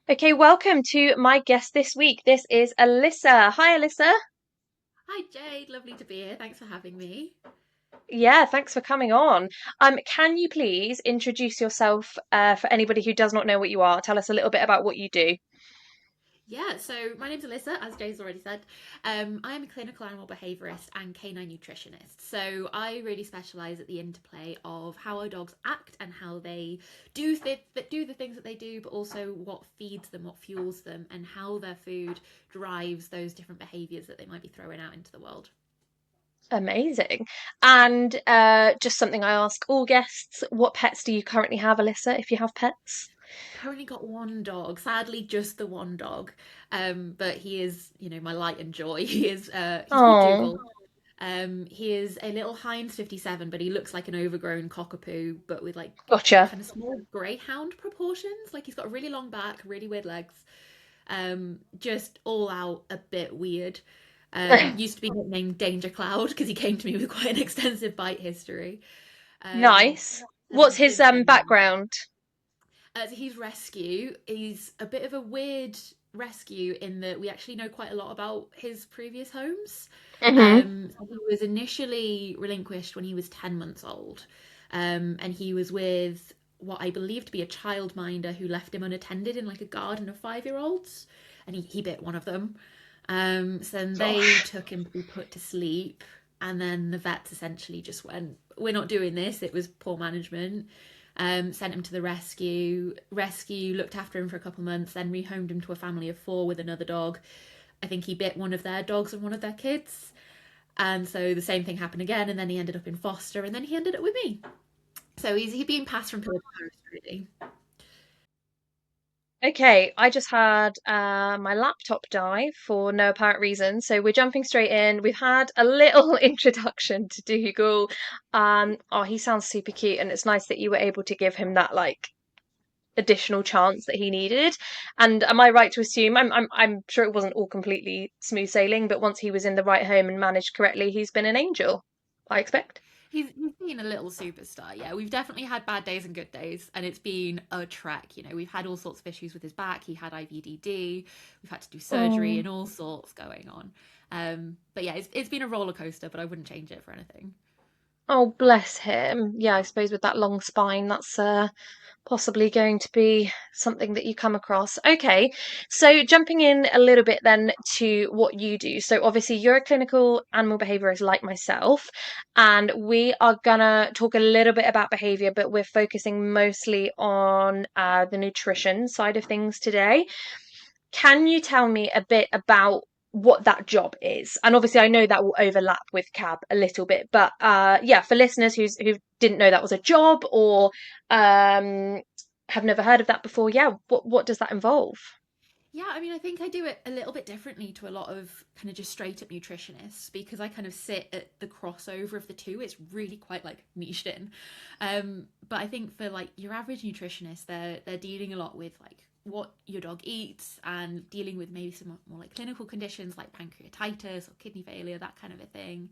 Okay, welcome to my guest this week. This is Alyssa. Hi, Alyssa. Hi Jade, lovely to be here. Thanks for having me. Yeah, thanks for coming on. Can you please introduce yourself for anybody who does not know what you are? Tell us a little bit about what you do. Yeah, so my name's Alyssa, as Jade's already said. I am a clinical animal behaviourist and canine nutritionist. So I really specialise at the interplay of how our dogs act and how they do the things that they do, but also what feeds them, what fuels them, and how their food drives those different behaviours that they might be throwing out into the world. Amazing. And just something I ask all guests, what pets do you currently have, Alyssa, if you have pets? Currently got one dog, sadly just the one dog. But he is, my light and joy. He's called Oh, Dougal. He is a little Heinz 57, but he looks like an overgrown cockapoo, but with like gotcha. kind of small greyhound proportions. Like he's got a really long back, really weird legs. Just all out a bit weird. Used to be nicknamed Danger Cloud because he came to me with quite an extensive bite history. Um, Nice. and What's then his since then, yeah. background? So he's rescue. He's a bit of a weird rescue in that we actually know quite a lot about his previous homes. Hmm. He was initially relinquished when he was 10 months old. And he was with what I believe to be a childminder who left him unattended in like a garden of 5-year-olds. And he bit one of them. So then they Gosh. took him to be put to sleep. And then the vets essentially just went, "We're not doing this." It was poor management. Sent him to the rescue. Rescue looked after him for a couple of months, then rehomed him to a family of four with another dog. I think he bit one of their dogs and one of their kids. And so the same thing happened again, and then he ended up in foster, and then he ended up with me. So he's being passed from pillar to post, really. Okay, I just had my laptop die for no apparent reason, so we're jumping straight in. We've had a little introduction to Dougal. Oh, he sounds super cute, and it's nice that you were able to give him that like additional chance that he needed. And am I right to assume I'm sure it wasn't all completely smooth sailing, but once he was in the right home and managed correctly, he's been an angel, I expect. He's been a little superstar. Yeah, we've definitely had bad days and good days, and it's been a trek. We've had all sorts of issues with his back. He had IVDD. We've had to do surgery Oh. and all sorts going on. But yeah, it's been a roller coaster, but I wouldn't change it for anything. Oh, bless him. Yeah, I suppose with that long spine, that's possibly going to be something that you come across. Okay, so jumping in a little bit then to what you do. So obviously you're a clinical animal behaviorist like myself, and we are gonna talk a little bit about behavior, but we're focusing mostly on the nutrition side of things today. Can you tell me a bit about what that job is? And obviously, I know that will overlap with CAB a little bit, but yeah, for listeners who didn't know that was a job or um, have never heard of that before, yeah, what does that involve? Yeah, I mean, I think I do it a little bit differently to a lot of kind of just straight up nutritionists because I kind of sit at the crossover of the two. It's really quite like niched in. But I think for like your average nutritionist, they're dealing a lot with like what your dog eats and dealing with maybe some more like clinical conditions like pancreatitis or kidney failure, that kind of a thing.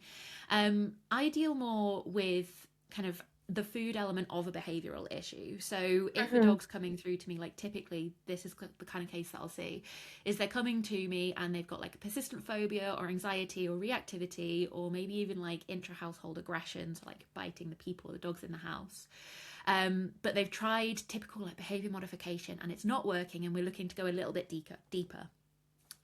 I deal more with kind of the food element of a behavioral issue. So if a Hmm. dog's coming through to me, like typically this is the kind of case that I'll see, is they're coming to me and they've got like a persistent phobia or anxiety or reactivity or maybe even like intra-household aggression, so like biting the people or the dogs in the house. But they've tried typical like behavior modification and it's not working, and we're looking to go a little bit deeper.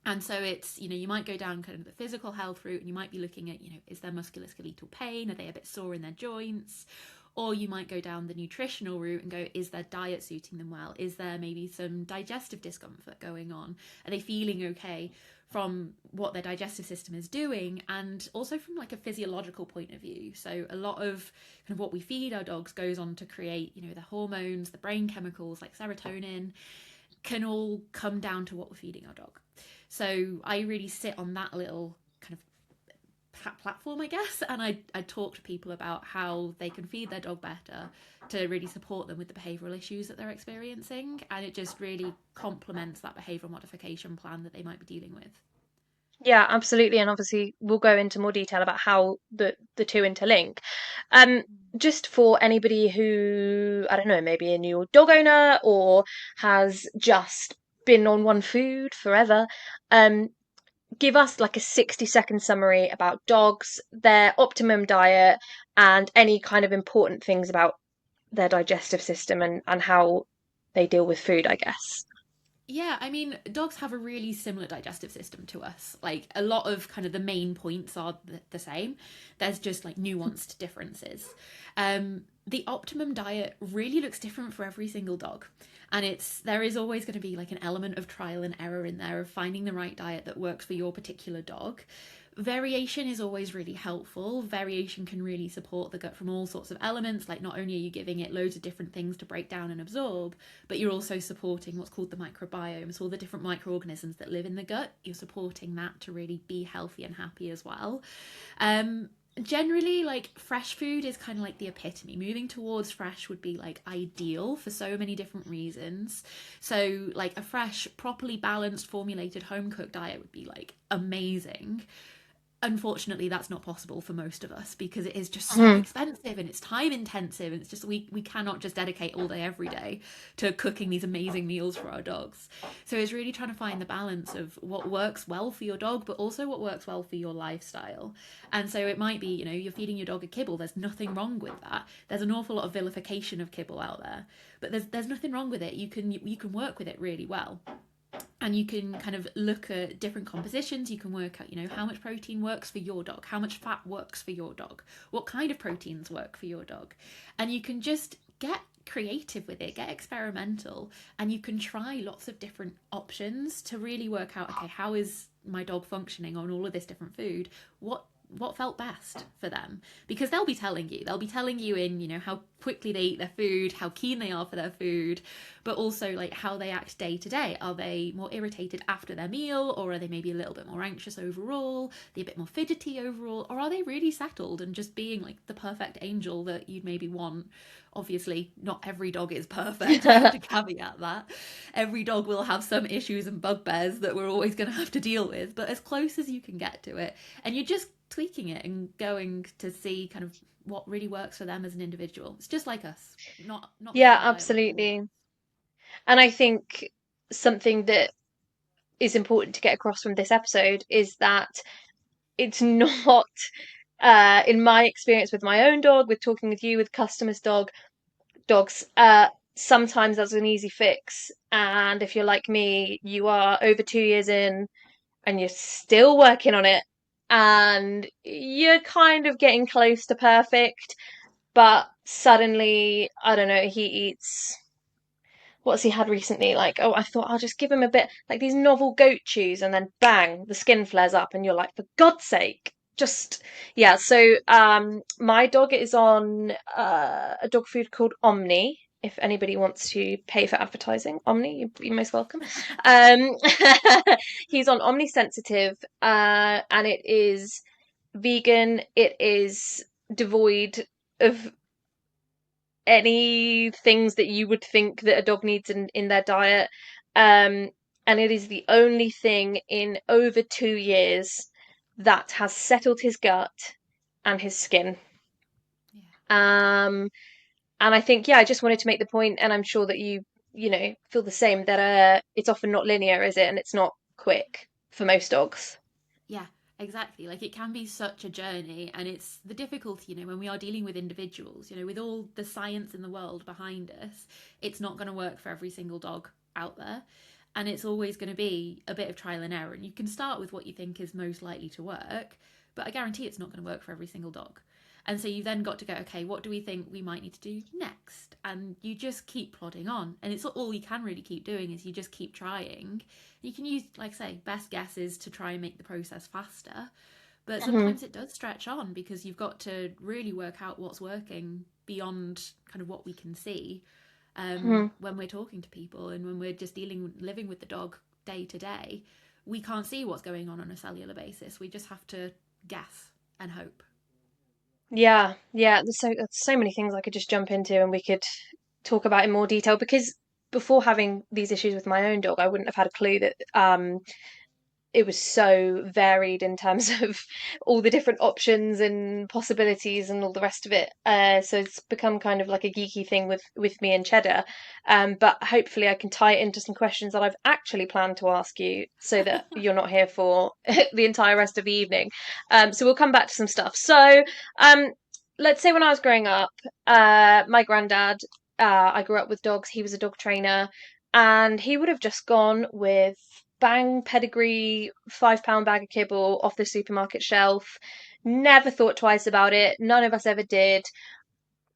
And so it's, you might go down kind of the physical health route and you might be looking at, is there musculoskeletal pain? Are they a bit sore in their joints? Or you might go down the nutritional route and go, is their diet suiting them well? Is there maybe some digestive discomfort going on? Are they feeling okay from what their digestive system is doing? And also from like a physiological point of view. So a lot of kind of what we feed our dogs goes on to create, the hormones, the brain chemicals like serotonin can all come down to what we're feeding our dog. So I really sit on that little kind of platform, I guess, and I talk to people about how they can feed their dog better to really support them with the behavioural issues that they're experiencing, and it just really complements that behavioural modification plan that they might be dealing with. Yeah, absolutely. And obviously, we'll go into more detail about how the two interlink. Just for anybody who, I don't know, maybe a new dog owner or has just been on one food forever. Um, give us like a 60-second summary about dogs, their optimum diet, and any kind of important things about their digestive system and how they deal with food, I guess. Yeah, I mean, dogs have a really similar digestive system to us. Like, a lot of kind of the main points are the same. There's just like nuanced differences. The optimum diet really looks different for every single dog. And there is always going to be like an element of trial and error in there of finding the right diet that works for your particular dog. Variation is always really helpful. Variation can really support the gut from all sorts of elements. Like, not only are you giving it loads of different things to break down and absorb, but you're also supporting what's called the microbiome. So all the different microorganisms that live in the gut, you're supporting that to really be healthy and happy as well. Generally, like, fresh food is kind of like the epitome. Moving towards fresh would be like ideal for so many different reasons. So like a fresh, properly balanced, formulated home cooked diet would be like amazing. Unfortunately, that's not possible for most of us because it is just so Mhm. expensive and it's time intensive, and it's just we cannot just dedicate all day every day to cooking these amazing meals for our dogs. So it's really trying to find the balance of what works well for your dog but also what works well for your lifestyle. And so it might be, you're feeding your dog a kibble. There's nothing wrong with that. There's an awful lot of vilification of kibble out there, but there's nothing wrong with it. You can work with it really well, and you can kind of look at different compositions. You can work out, how much protein works for your dog, how much fat works for your dog, what kind of proteins work for your dog. And you can just get creative with it, get experimental, and you can try lots of different options to really work out, okay, how is my dog functioning on all of this different food? What felt best for them, because they'll be telling you in, how quickly they eat their food, how keen they are for their food, but also like how they act day to day. Are they more irritated after their meal, or are they maybe a little bit more anxious overall? Are they a bit more fidgety overall, or are they really settled and just being like the perfect angel that you'd maybe want? Obviously not every dog is perfect. I have to caveat that. Every dog will have some issues and bugbears that we're always going to have to deal with, but as close as you can get to it, and you're just tweaking it and going to see kind of what really works for them as an individual. It's just like us, not the Yeah, same diet like all of us. absolutely. And I think something that is important to get across from this episode is that it's not, in my experience with my own dog, with talking with you, with customers' dogs, sometimes that's an easy fix. And if you're like me, you are over 2 years in and you're still working on it, and you're kind of getting close to perfect, but suddenly, I don't know, he eats, what's he had recently? Like, oh, I thought I'll just give him a bit like these novel goat chews, and then bang, the skin flares up, and you're like, for God's sake, just yeah. So, my dog is on a dog food called Omni. If anybody wants to pay for advertising, Omni, you're most welcome. Um, he's on Omni Sensitive, and it is vegan. It is devoid of any things that you would think that a dog needs in their diet. Um, and it is the only thing in over 2 years that has settled his gut and his skin. Yeah. Um, and I think, yeah, I just wanted to make the point, and I'm sure that you feel the same, that it's often not linear, is it? And it's not quick for most dogs. Yeah, exactly. Like, it can be such a journey, and it's the difficulty, when we are dealing with individuals, with all the science in the world behind us, it's not going to work for every single dog out there. And it's always going to be a bit of trial and error. And you can start with what you think is most likely to work, but I guarantee it's not going to work for every single dog. And so you then got to go, okay, what do we think we might need to do next? And you just keep plodding on. And it's all you can really keep doing is you just keep trying. You can use, like I say, best guesses to try and make the process faster. But Hmm. sometimes it does stretch on because you've got to really work out what's working beyond kind of what we can see, Hmm. when we're talking to people and when we're just living with the dog day to day. We can't see what's going on a cellular basis. We just have to guess and hope. Yeah, yeah. There's so many things I could just jump into, and we could talk about in more detail, because before having these issues with my own dog, I wouldn't have had a clue that it was so varied in terms of all the different options and possibilities and all the rest of it. So it's become kind of like a geeky thing with me and cheddar. But hopefully I can tie it into some questions that I've actually planned to ask you so that you're not here for the entire rest of the evening. So we'll come back to some stuff. So um, let's say when I was growing up, my granddad, I grew up with dogs. He was a dog trainer, and he would have just gone with bang pedigree £5 bag of kibble off the supermarket shelf. Never thought twice about it. None of us ever did.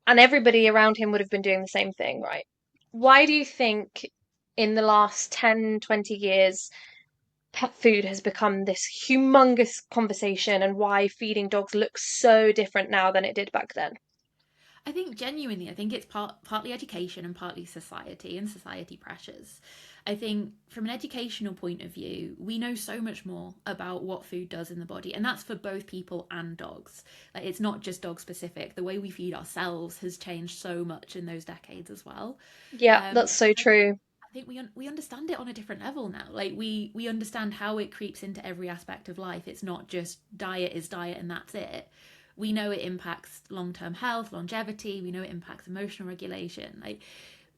And everybody around him would have been doing the same thing, right? Why do you think in the last 10, 20 years, pet food has become this humongous conversation and why feeding dogs looks so different now than it did back then? I think genuinely, I think it's partly education and partly society and society pressures. I think from an educational point of view, we know so much more about what food does in the body, and that's for both people and dogs. Like, it's not just dog specific. The way we feed ourselves has changed so much in those decades as well. Yeah, that's so I think true. I think we understand it on a different level now. Like we understand how it creeps into every aspect of life. It's not just diet is diet and that's it. We know it impacts long-term health, longevity. We know it impacts emotional regulation. Like,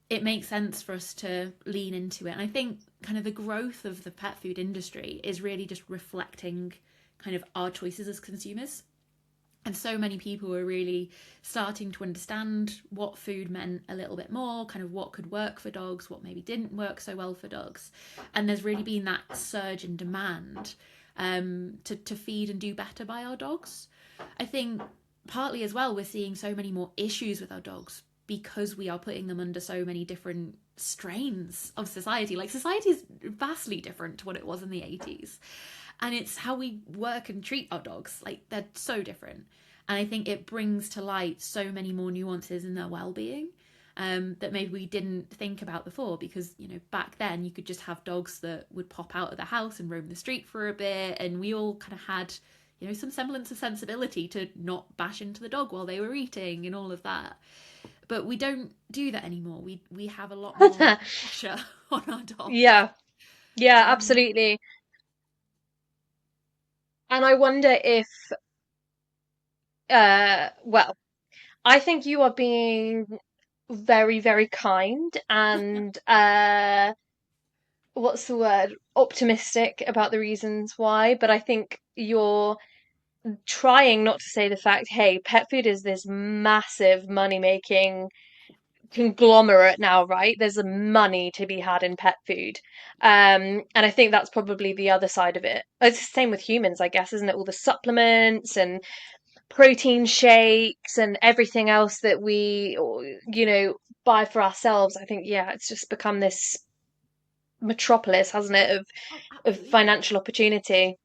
it makes sense for us to lean into it. And I think kind of the growth of the pet food industry is really just reflecting kind of our choices as consumers. And so many people were really starting to understand what food meant a little bit more, kind of what could work for dogs, what maybe didn't work so well for dogs. And there's really been that surge in demand to feed and do better by our dogs. I think partly as well, we're seeing so many more issues with our dogs because we are putting them under so many different strains of society. Like, society is vastly different to what it was in the 80s. And it's how we work and treat our dogs. Like, they're so different. And I think it brings to light so many more nuances in their well-being, that maybe we didn't think about before, because, you know, back then you could just have dogs that would pop out of the house and roam the street for a bit, and we all kind of had, you know, some semblance of sensibility to not bash into the dog while they were eating and all of that. But we don't do that anymore. We have a lot more pressure on our dogs. Yeah, yeah, Um, absolutely. And I wonder if, well, I think you are being very, very kind and what's the word? Optimistic about the reasons why, but I think you're trying not to say the fact, hey, pet food is this massive money-making conglomerate now, right? There's a money to be had in pet food. And I think that's probably the other side of it. It's the same with humans, I guess, isn't it? All the supplements and protein shakes and everything else that we, buy for ourselves. I think, yeah, it's just become this metropolis, hasn't it, oh, of absolutely. financial opportunity.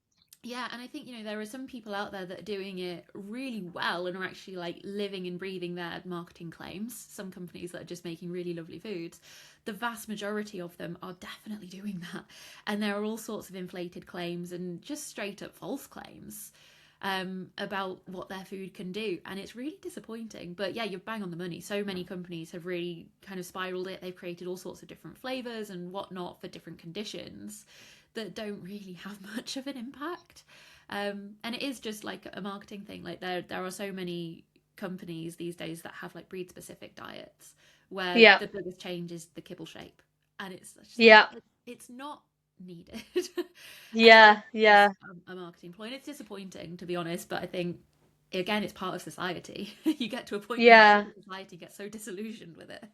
Yeah, and I think, you know, there are some people out there that are doing it really well and are actually like living and breathing their marketing claims. Some companies that are just making really lovely foods. The vast majority of them are definitely doing that. And there are all sorts of inflated claims and just straight up false claims about what their food can do. And it's really disappointing. But yeah, you're bang on the money. So many companies have really kind of spiraled it. They've created all sorts of different flavors and whatnot for different conditions that don't really have much of an impact. And it is just like a marketing thing. Like, there are so many companies these days that have like breed specific diets where Yeah, the biggest change is the kibble shape, and it's just like yeah, it's not needed. And it is yeah, just yeah, a marketing ploy, and it's disappointing, to be honest. But I think, again, it's part of society. You get to a point where you feel yeah. the society gets so disillusioned with it.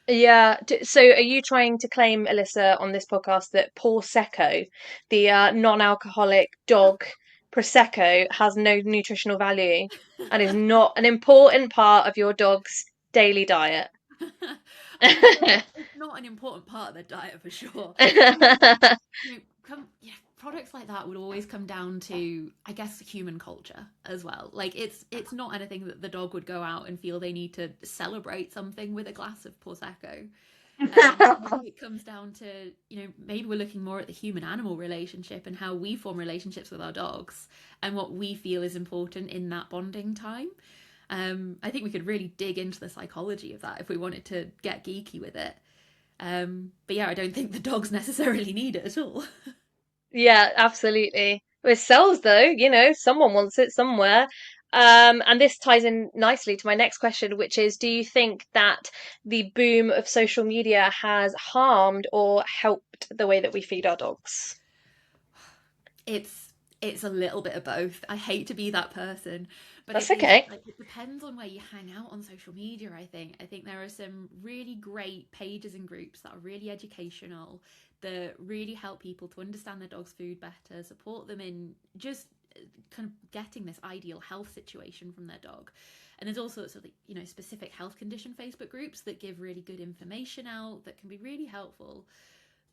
Yeah. So are you trying to claim, Alyssa, on this podcast that Prosecco, the non-alcoholic dog Prosecco, has no nutritional value and is not an important part of your dog's daily diet? I mean, it's not an important part of the diet for sure. I think, you know, yeah, products like that would always come down to, I guess, human culture as well. Like, it's not anything that the dog would go out and feel they need to celebrate something with a glass of prosecco. I think it comes down to, you know, maybe we're looking more at the human animal relationship and how we form relationships with our dogs and what we feel is important in that bonding time. I think we could really dig into the psychology of that if we wanted to get geeky with it. But yeah, I don't think the dogs necessarily need it at all. Yeah, absolutely. It sells though, someone wants it somewhere. And this ties in nicely to my next question, which is, do you think that the boom of social media has harmed or helped the way that we feed our dogs? It's it's a little bit of both. I hate to be that person, but That's it is okay. like it depends on where you hang out on social media, I think there are some really great pages and groups that are really educational, that really help people to understand their dog's food better, support them in just kind of getting this ideal health situation from their dog. And there's all sorts of specific health condition Facebook groups that give really good information out that can be really helpful.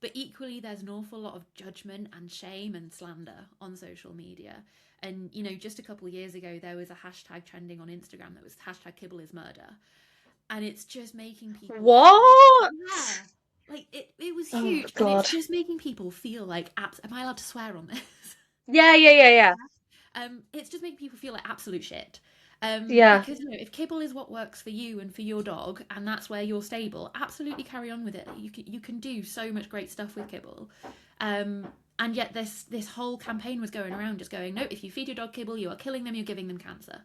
But equally, there's an awful lot of judgment and shame and slander on social media. And, just a couple of years ago, there was a hashtag trending on Instagram that was hashtag kibble is murder. And it's just making people feel, What? yeah, like it was Oh huge. And it's God. just making people feel like, am I allowed to swear on this? Yeah, yeah, yeah, yeah. It's just making people feel like absolute shit. Yeah. Because if kibble is what works for you and for your dog, and that's where you're stable, absolutely carry on with it. You can do so much great stuff with kibble. And yet this whole campaign was going around just going, no, if you feed your dog kibble, you are killing them, you're giving them cancer.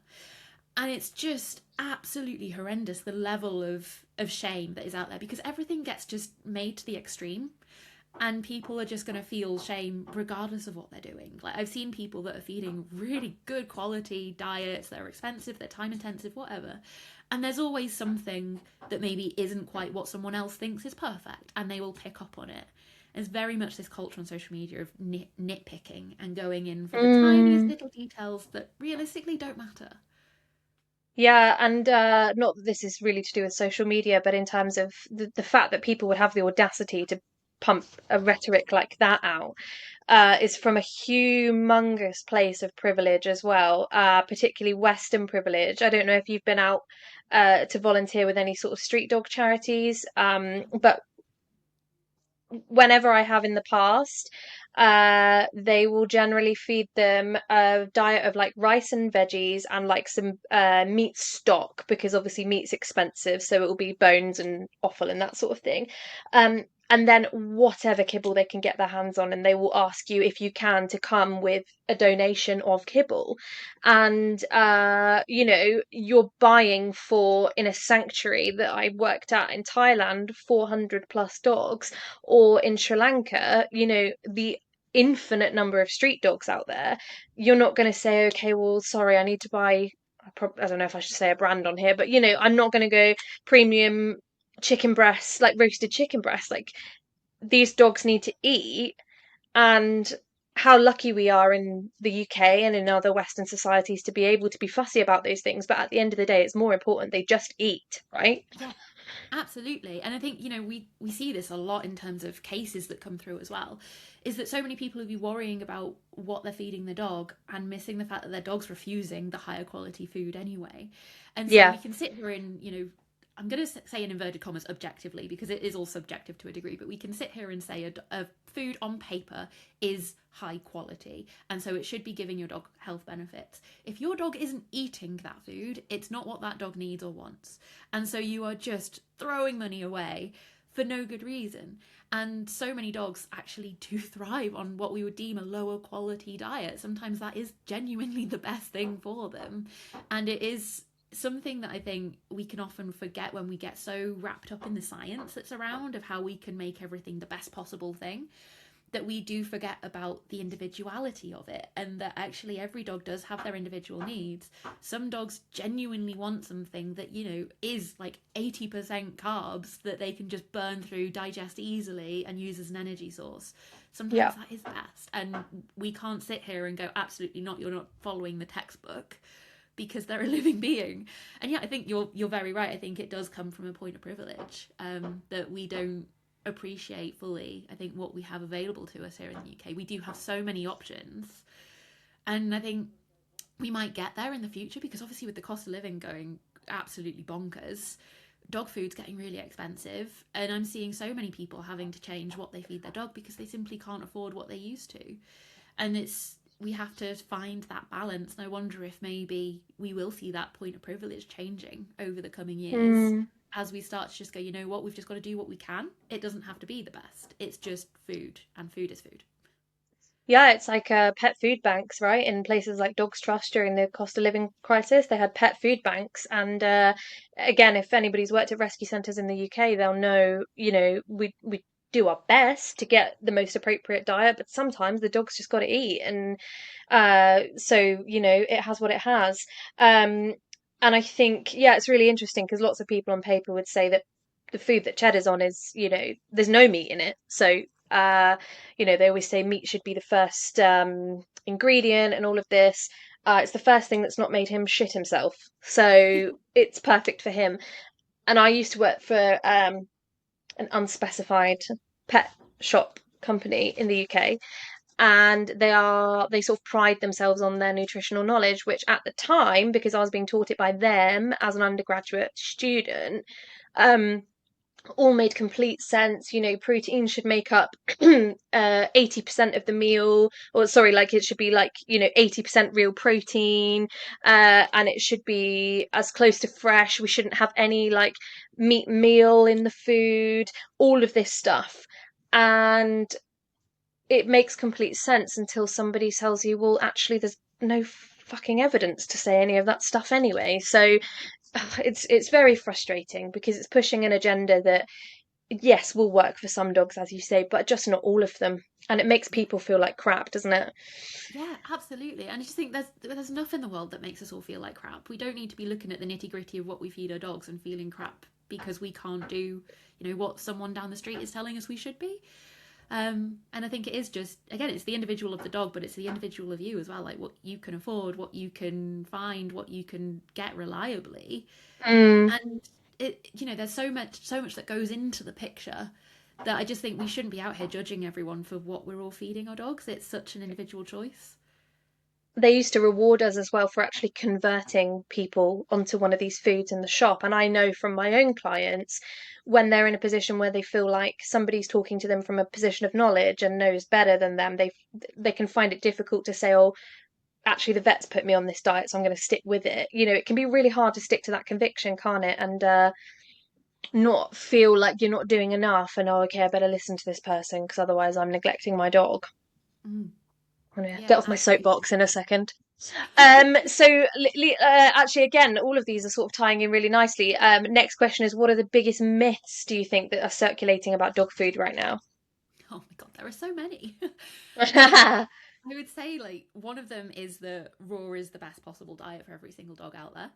And it's just absolutely horrendous, the level of shame that is out there, because everything gets just made to the extreme, and people are just going to feel shame regardless of what they're doing. Like, I've seen people that are feeding really good quality diets that are expensive, they're time intensive, whatever, and there's always something that maybe isn't quite what someone else thinks is perfect, and they will pick up on it. There's very much this culture on social media of nitpicking and going in for the tiniest Mm. little details that realistically don't matter. Yeah, and not that this is really to do with social media, but in terms of the fact that people would have the audacity to pump a rhetoric like that out, is from a humongous place of privilege as well, particularly Western privilege. I don't know if you've been out to volunteer with any sort of street dog charities, but whenever I have in the past, they will generally feed them a diet of like rice and veggies and like some meat stock, because obviously meat's expensive, so it will be bones and offal and that sort of thing. And then whatever kibble they can get their hands on, and they will ask you if you can to come with a donation of kibble. And you're buying for, in a sanctuary that I worked at in Thailand, 400 plus dogs, or in Sri Lanka, the infinite number of street dogs out there. You're not going to say, okay, well, sorry, I need to buy. I don't know if I should say a brand on here, but I'm not going to go premium chicken breasts, like roasted chicken breasts. Like, these dogs need to eat, and how lucky we are in the UK and in other Western societies to be able to be fussy about those things. But at the end of the day, it's more important they just eat, right? Yeah, absolutely. And I think, we see this a lot in terms of cases that come through as well, is that so many people will be worrying about what they're feeding the dog and missing the fact that their dog's refusing the higher quality food anyway. And so Yeah, we can sit here and, I'm going to say in inverted commas objectively, because it is all subjective to a degree, but we can sit here and say a food on paper is high quality, and so it should be giving your dog health benefits. If your dog isn't eating that food, it's not what that dog needs or wants. And so you are just throwing money away for no good reason. And so many dogs actually do thrive on what we would deem a lower quality diet. Sometimes that is genuinely the best thing for them. And it is something that I think we can often forget when we get so wrapped up in the science that's around of how we can make everything the best possible thing, that we do forget about the individuality of it, and that actually every dog does have their individual needs. Some dogs genuinely want something that, is like 80% carbs that they can just burn through, digest easily, and use as an energy source. yeah. Sometimes that is best. And we can't sit here and go, absolutely not, you're not following the textbook, because they're a living being. And yeah, I think you're very right. I think it does come from a point of privilege, that we don't appreciate fully, I think, what we have available to us here in the UK. We do have so many options. And I think we might get there in the future, because obviously with the cost of living going absolutely bonkers, dog food's getting really expensive, and I'm seeing so many people having to change what they feed their dog because they simply can't afford what they used to. And we have to find that balance. And I wonder if maybe we will see that point of privilege changing over the coming years, Mm. as we start to just go, you know what, we've just got to do what we can. It doesn't have to be the best. It's just food, and food is food. Yeah, it's like pet food banks, right? In places like Dogs Trust during the cost of living crisis, they had pet food banks. And again, if anybody's worked at rescue centres in the UK, they'll know, we do our best to get the most appropriate diet, but sometimes the dog's just got to eat, and so it has what it has. Um, and I think, yeah, it's really interesting because lots of people on paper would say that the food that Cheddar's on is, there's no meat in it, so. Uh, they always say meat should be the first ingredient and all of this. It's the first thing that's not made him shit himself. So it's perfect for him. And I used to work for an unspecified pet shop company in the UK. And they sort of pride themselves on their nutritional knowledge, which at the time, because I was being taught it by them as an undergraduate student, um, all made complete sense. Protein should make up 80% of the meal, or sorry, like it should be like 80% real protein, and it should be as close to fresh. We shouldn't have any like meat meal in the food, all of this stuff. And it makes complete sense until somebody tells you, well, actually, there's no fucking evidence to say any of that stuff anyway. So it's very frustrating because it's pushing an agenda that yes, will work for some dogs, as you say, but just not all of them. And it makes Yeah. people feel like crap, doesn't it? Yeah, absolutely. And I just think there's enough in the world that makes us all feel like crap. We don't need to be looking at the nitty gritty of what we feed our dogs and feeling crap because we can't do, what someone down the street is telling us we should be. And I think it is just, again, it's the individual of the dog, but it's the individual of you as well. Like what you can afford, what you can find, what you can get reliably. Mm. And there's so much that goes into the picture that I just think we shouldn't be out here judging everyone for what we're all feeding our dogs. It's such an individual choice. They used to reward us as well for actually converting people onto one of these foods in the shop. And I know from my own clients, when they're in a position where they feel like somebody's talking to them from a position of knowledge and knows better than them, they can find it difficult to say, oh, actually the vet's put me on this diet, so I'm going to stick with it. It can be really hard to stick to that conviction, can't it? And not feel like you're not doing enough and, oh, okay, I better listen to this person because otherwise I'm neglecting my dog. Mm, I'm gonna get yeah, off my absolutely. soapbox in a second. So actually, again, all of these are sort of tying in really nicely. Next question is, what are the biggest myths do you think that are circulating about dog food right now? Oh my god, there are so many. um, I would say like one of them is that raw is the best possible diet for every single dog out there.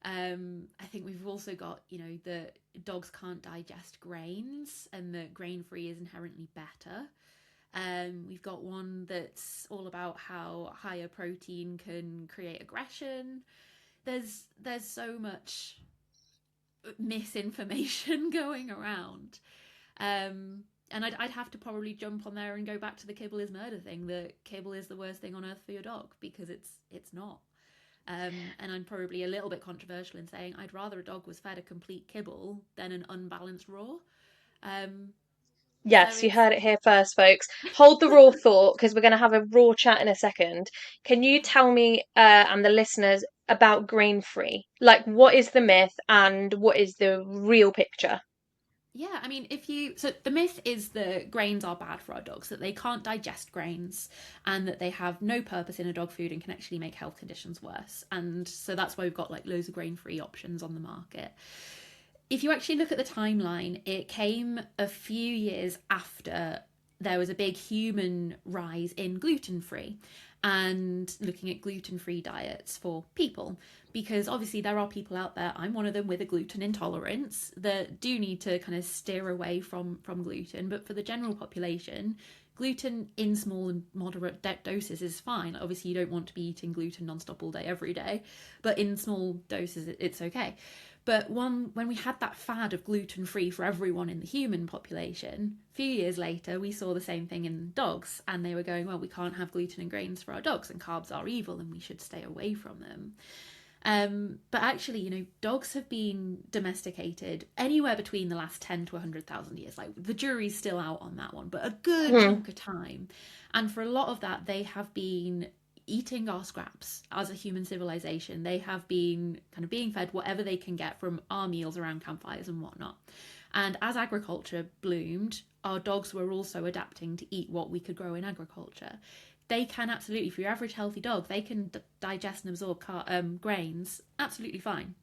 I think we've also got, that dogs can't digest grains and that grain free is inherently better. We've got one that's all about how higher protein can create aggression. There's so much misinformation going around. And I'd have to probably jump on there and go back to the kibble is murder thing. That kibble is the worst thing on earth for your dog because it's not. And I'm probably a little bit controversial in saying I'd rather a dog was fed a complete kibble than an unbalanced raw. Um, so Yes, you it's heard it here first, folks. Hold the raw thought because we're going to have a raw chat in a second. Can you tell me and the listeners about grain free? Like, what is the myth and what is the real picture? Yeah, I mean, so the myth is that grains are bad for our dogs, that they can't digest grains and that they have no purpose in a dog food and can actually make health conditions worse. And so that's why we've got like loads of grain free options on the market. If you actually look at the timeline, it came a few years after there was a big human rise in gluten free and looking at gluten free diets for people. Because obviously, there are people out there, I'm one of them, with a gluten intolerance that do need to kind of steer away from gluten. But for the general population, gluten in small and moderate doses is fine. Obviously, you don't want to be eating gluten nonstop all day, every day, but in small doses, it's okay. But when we had that fad of gluten free for everyone in the human population, a few years later, we saw the same thing in dogs. And they were going, well, we can't have gluten and grains for our dogs, and carbs are evil, and we should stay away from them. But actually, dogs have been domesticated anywhere between the last 10 to 100,000 years. Like the jury's still out on that one, but a good Hmm. chunk of time. And for a lot of that, they have been eating our scraps as a human civilization. They have been kind of being fed whatever they can get from our meals around campfires and whatnot. And as agriculture bloomed, our dogs were also adapting to eat what we could grow in agriculture. They can absolutely, for your average healthy dog, they can digest and absorb grains absolutely fine.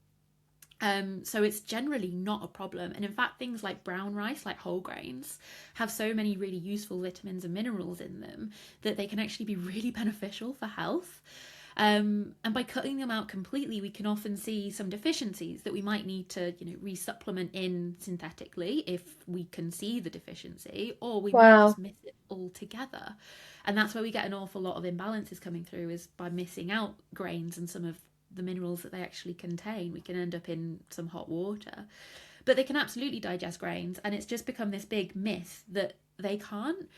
So it's generally not a problem. And in fact, things like brown rice, like whole grains, have so many really useful vitamins and minerals in them that they can actually be really beneficial for health. And by cutting them out completely, we can often see some deficiencies that we might need to, resupplement in synthetically if we can see the deficiency, or we might Wow. just miss it altogether. And that's where we get an awful lot of imbalances coming through, is by missing out grains and some of the minerals that they actually contain. We can end up in some hot water. But they can absolutely digest grains, and it's just become this big myth that they can't.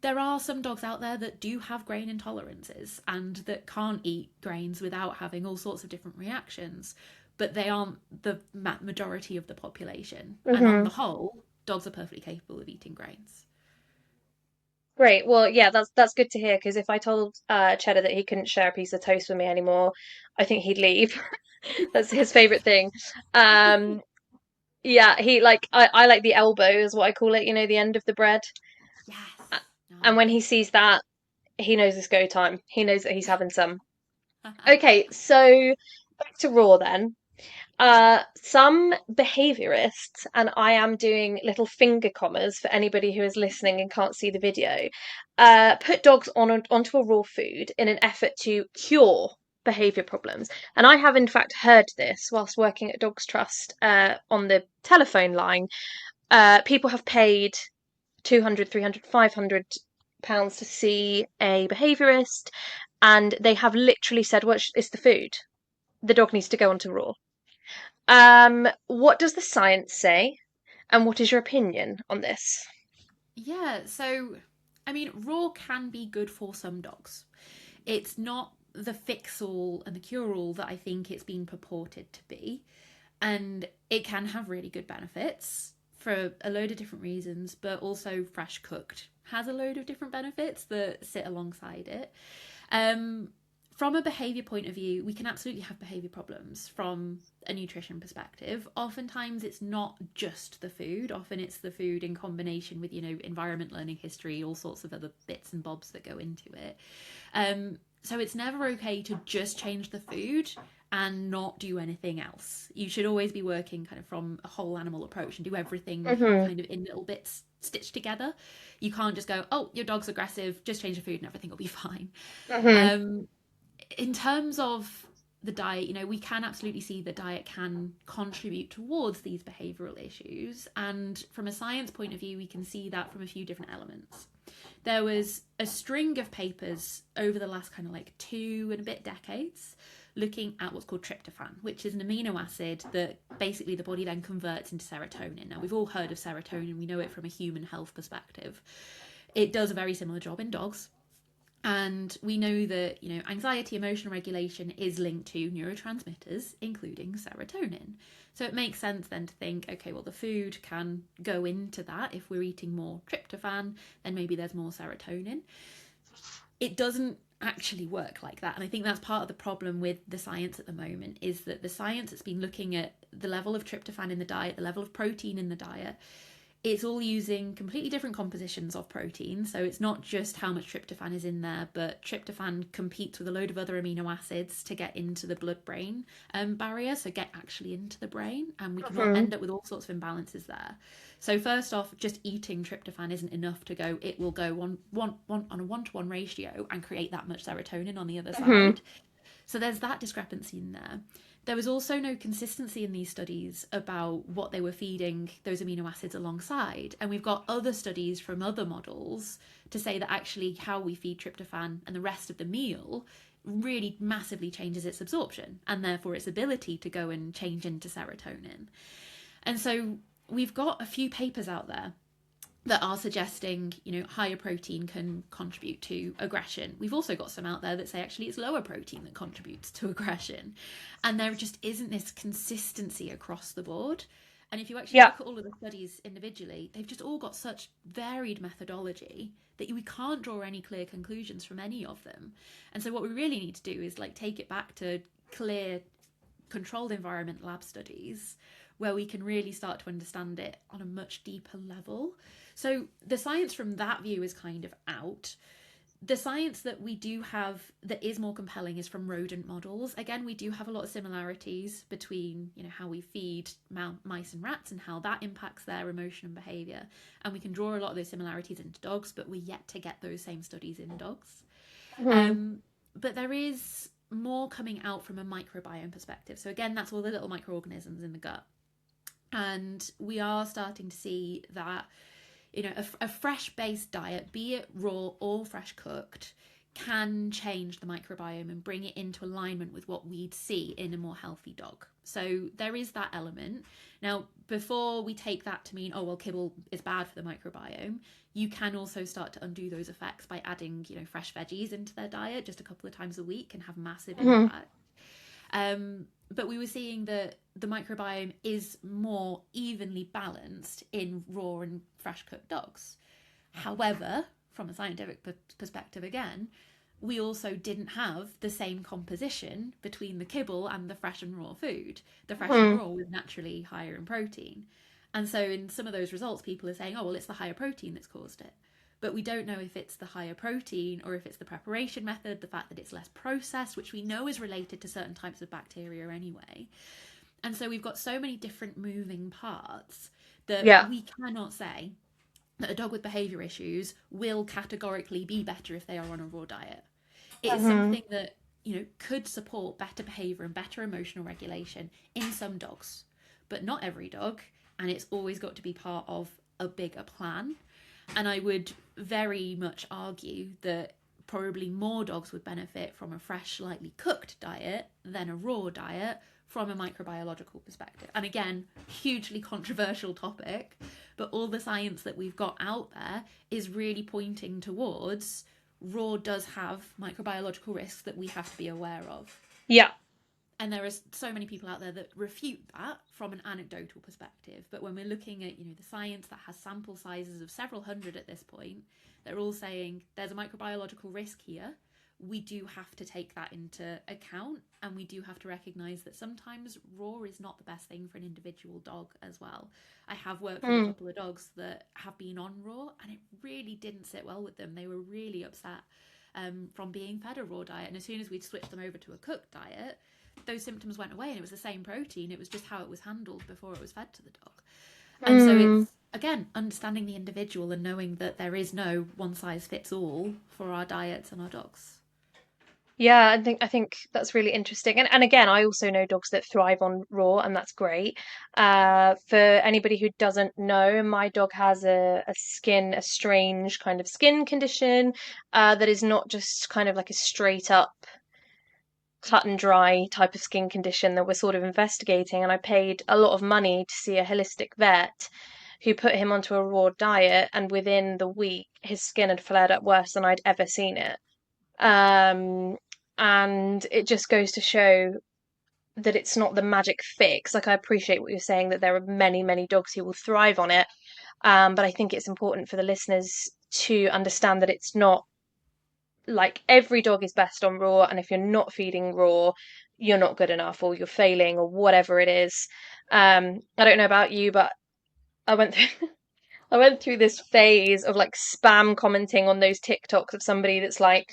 There are some dogs out there that do have grain intolerances and that can't eat grains without having all sorts of different reactions, but they aren't the majority of the population. And on Hmm. the whole, dogs are perfectly capable of eating grains. Great. Well, yeah, that's good to hear because if I told Cheddar that he couldn't share a piece of toast with me anymore, I think he'd leave. That's his favorite thing. Um, yeah, he like I like the elbow is what I call it, the end of the bread. Yes. And when he Nice. sees that, he knows it's go time. He knows that he's having some. Okay, so back to raw then. Some behaviorists, and I am doing little finger commas for anybody who is listening and can't see the video, put dogs onto a raw food in an effort to cure behavior problems. And I have, in fact, heard this whilst working at Dogs Trust on the telephone line. People have paid 200, 300, 500 pounds to see a behaviorist, and they have literally said, well, it's the food. The dog needs to go onto raw. What does the science say, and what is your opinion on this? Yeah, so I mean, raw can be good for some dogs. It's not the fix all and the cure all that I think it's been purported to be. And it can have really good benefits for a load of different reasons, but also fresh cooked has a load of different benefits that sit alongside it. Um, from a behavior point of view, we can absolutely have behavior problems from a nutrition perspective. Oftentimes, it's not just the food. Often, it's the food in combination with, environment, learning history, all sorts of other bits and bobs that go into it. So it's never okay to just change the food and not do anything else. You should always be working kind of from a whole animal approach and do everything Hmm. kind of in little bits stitched together. You can't just go, oh, your dog's aggressive, just change the food and everything will be fine. Hmm. Um, in terms of the diet, we can absolutely see that diet can contribute towards these behavioral issues. And from a science point of view, we can see that from a few different elements. There was a string of papers over the last kind of like 2 and a bit decades looking at what's called tryptophan, which is an amino acid that basically the body then converts into serotonin. Now, we've all heard of serotonin, we know it from a human health perspective. It does a very similar job in dogs. And we know that, anxiety, emotional regulation is linked to neurotransmitters, including serotonin. So it makes sense then to think, okay, well, the food can go into that. If we're eating more tryptophan, then maybe there's more serotonin. It doesn't actually work like that. And I think that's part of the problem with the science at the moment, is that the science that's been looking at the level of tryptophan in the diet, the level of protein in the diet, it's all using completely different compositions of protein. So it's not just how much tryptophan is in there, but tryptophan competes with a load of other amino acids to get into the blood brain barrier, so get actually into the brain. And we can Hmm. end up with all sorts of imbalances there. So, first off, just eating tryptophan isn't enough to go, it will go on a 1-to-1 ratio and create that much serotonin on the other Hmm. side. So there's that discrepancy in there. There was also no consistency in these studies about what they were feeding those amino acids alongside. And we've got other studies from other models to say that actually how we feed tryptophan and the rest of the meal really massively changes its absorption and therefore its ability to go and change into serotonin. And so we've got a few papers out there that are suggesting, higher protein can contribute to aggression. We've also got some out there that say actually it's lower protein that contributes to aggression. And there just isn't this consistency across the board. And if you actually Yeah. look at all of the studies individually, they've just all got such varied methodology that we can't draw any clear conclusions from any of them. And so what we really need to do is take it back to clear controlled environment lab studies where we can really start to understand it on a much deeper level. So the science from that view is kind of out. The science that we do have that is more compelling is from rodent models. Again, we do have a lot of similarities between, how we feed mice and rats and how that impacts their emotion and behavior. And we can draw a lot of those similarities into dogs, but we're yet to get those same studies in dogs. Hmm. Um, but there is more coming out from a microbiome perspective. So again, that's all the little microorganisms in the gut. And we are starting to see that a fresh based diet, be it raw or fresh cooked, can change the microbiome and bring it into alignment with what we'd see in a more healthy dog. So there is that element. Now, before we take that to mean, oh, well, kibble is bad for the microbiome, you can also start to undo those effects by adding, fresh veggies into their diet just a couple of times a week can have massive Hmm. impact. But we were seeing that the microbiome is more evenly balanced in raw and fresh cooked dogs. However, from a scientific perspective, again, we also didn't have the same composition between the kibble and the fresh and raw food. The fresh and Hmm. raw was naturally higher in protein. And so in some of those results, people are saying, oh, well, it's the higher protein that's caused it. But we don't know if it's the higher protein or if it's the preparation method, the fact that it's less processed, which we know is related to certain types of bacteria anyway. And so we've got so many different moving parts that Yeah. we cannot say that a dog with behavior issues will categorically be better if they are on a raw diet. It is Hmm. something that, could support better behavior and better emotional regulation in some dogs, but not every dog. And it's always got to be part of a bigger plan. And I would very much argue that probably more dogs would benefit from a fresh, lightly cooked diet than a raw diet from a microbiological perspective. And again, hugely controversial topic, but all the science that we've got out there is really pointing towards raw does have microbiological risks that we have to be aware of. Yeah. And there are so many people out there that refute that from an anecdotal perspective. But when we're looking at, the science that has sample sizes of several hundred at this point, they're all saying there's a microbiological risk here. We do have to take that into account, and we do have to recognize that sometimes raw is not the best thing for an individual dog as well. I have worked with a Hmm. couple of dogs that have been on raw, and it really didn't sit well with them. They were really upset from being fed a raw diet, and as soon as we'd switched them over to a cooked diet, those symptoms went away, and it was the same protein. It was just how it was handled before it was fed to the dog. And so Hmm. it's, again, understanding the individual and knowing that there is no one size fits all for our diets and our dogs. Yeah, I think that's really interesting. And again, I also know dogs that thrive on raw, and that's great. For anybody who doesn't know, my dog has a strange kind of skin condition, that is not just kind of like a straight up cut and dry type of skin condition that we're sort of investigating. And I paid a lot of money to see a holistic vet who put him onto a raw diet, and within the week, his skin had flared up worse than I'd ever seen it. Um, and it just goes to show that it's not the magic fix. Like, I appreciate what you're saying, that there are many, many dogs who will thrive on it. But I think it's important for the listeners to understand that it's not like every dog is best on raw, and if you're not feeding raw, you're not good enough, or you're failing, or whatever it is. I don't know about you, but I went through I went through this phase of like spam commenting on those TikToks of somebody that's like,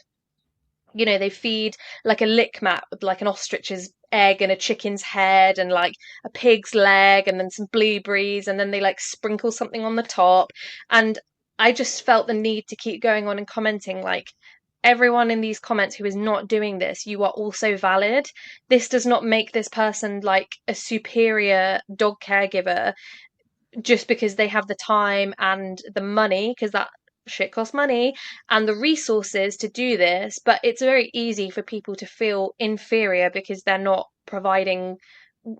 they feed like a lick mat with like an ostrich's egg and a chicken's head and like a pig's leg and then some blueberries, and then they like sprinkle something on the top. And I just felt the need to keep going on and commenting like, everyone in these comments who is not doing this, you are also valid. This does not make this person like a superior dog caregiver just because they have the time and the money, because that shit costs money, and the resources to do this. But it's very easy for people to feel inferior because they're not providing